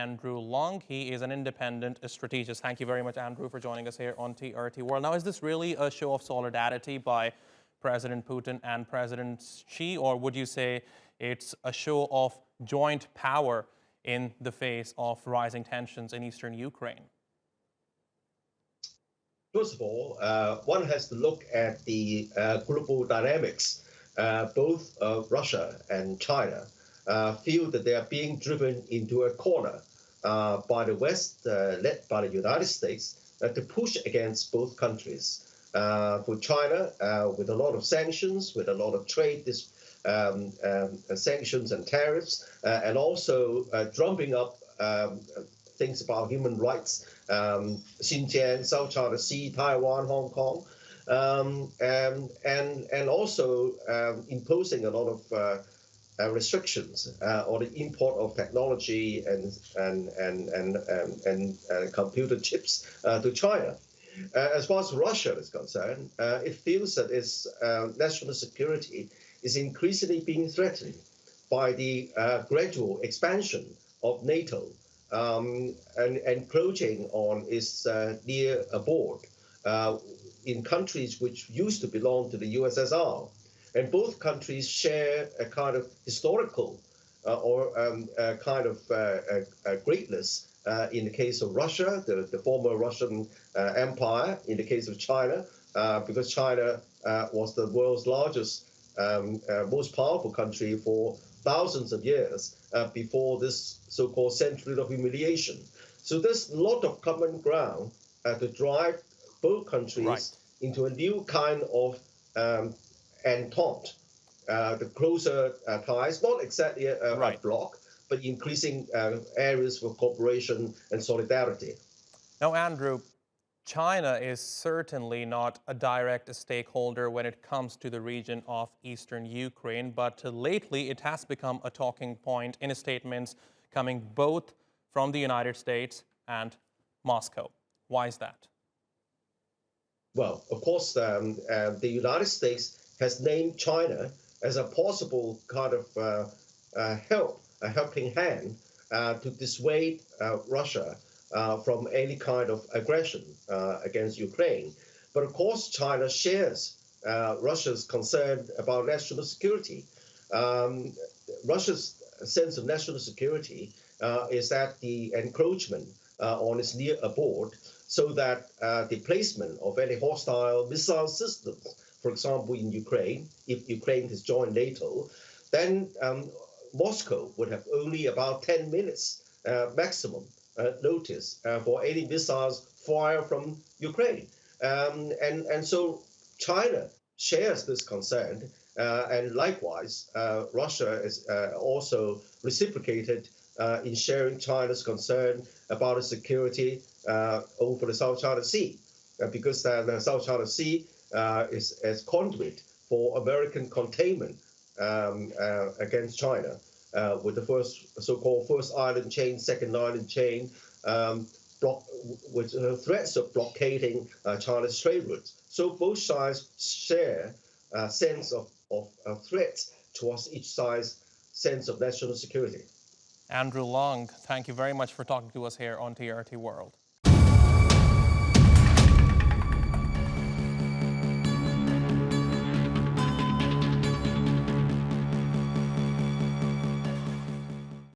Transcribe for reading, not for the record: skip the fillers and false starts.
Andrew Leung. He is an independent strategist. Thank you very much, Andrew, for joining us here on TRT World. Now, is this really a show of solidarity by President Putin and President Xi, or would you say it's a show of joint power in the face of rising tensions in eastern Ukraine? First of all, one has to look at the global dynamics. Both Russia and China feel that they are being driven into a corner by the West, led by the United States, to push against both countries. For China, with a lot of sanctions, with a lot of trade sanctions and tariffs, and also drumming up things about human rights, Xinjiang, South China Sea, Taiwan, Hong Kong, and also imposing a lot of restrictions on the import of technology and computer chips to China. As far as Russia is concerned, it feels that its national security is increasingly being threatened by the gradual expansion of NATO and encroaching on its near abode in countries which used to belong to the USSR. And both countries share a kind of historical or a kind of greatness in the case of Russia, the former Russian Empire, in the case of China, because China was the world's largest, most powerful country for thousands of years before this so-called century of humiliation. So there's a lot of common ground to drive both countries into a new kind of entente, the closer ties, not exactly a bloc, but increasing areas for cooperation and solidarity. Now, Andrew, China is certainly not a direct stakeholder when it comes to the region of eastern Ukraine, but lately it has become a talking point in statements coming both from the United States and Moscow. Why is that? Well, of course, the United States has named China as a possible kind of a helping hand to dissuade Russia from any kind of aggression against Ukraine. But of course, China shares Russia's concern about national security. Russia's sense of national security is that the encroachment on its near abode, so that the placement of any hostile missile systems, for example, in Ukraine, if Ukraine has joined NATO, then Moscow would have only about 10 minutes maximum notice for any missiles fired from Ukraine. And so China shares this concern, and likewise, Russia is also reciprocated in sharing China's concern about the security over the South China Sea, because the South China Sea is as conduit for American containment against China, with the so-called first island chain, second island chain, with threats of blockading China's trade routes. So both sides share a sense of threats towards each side's sense of national security. Andrew Leung, thank you very much for talking to us here on TRT World.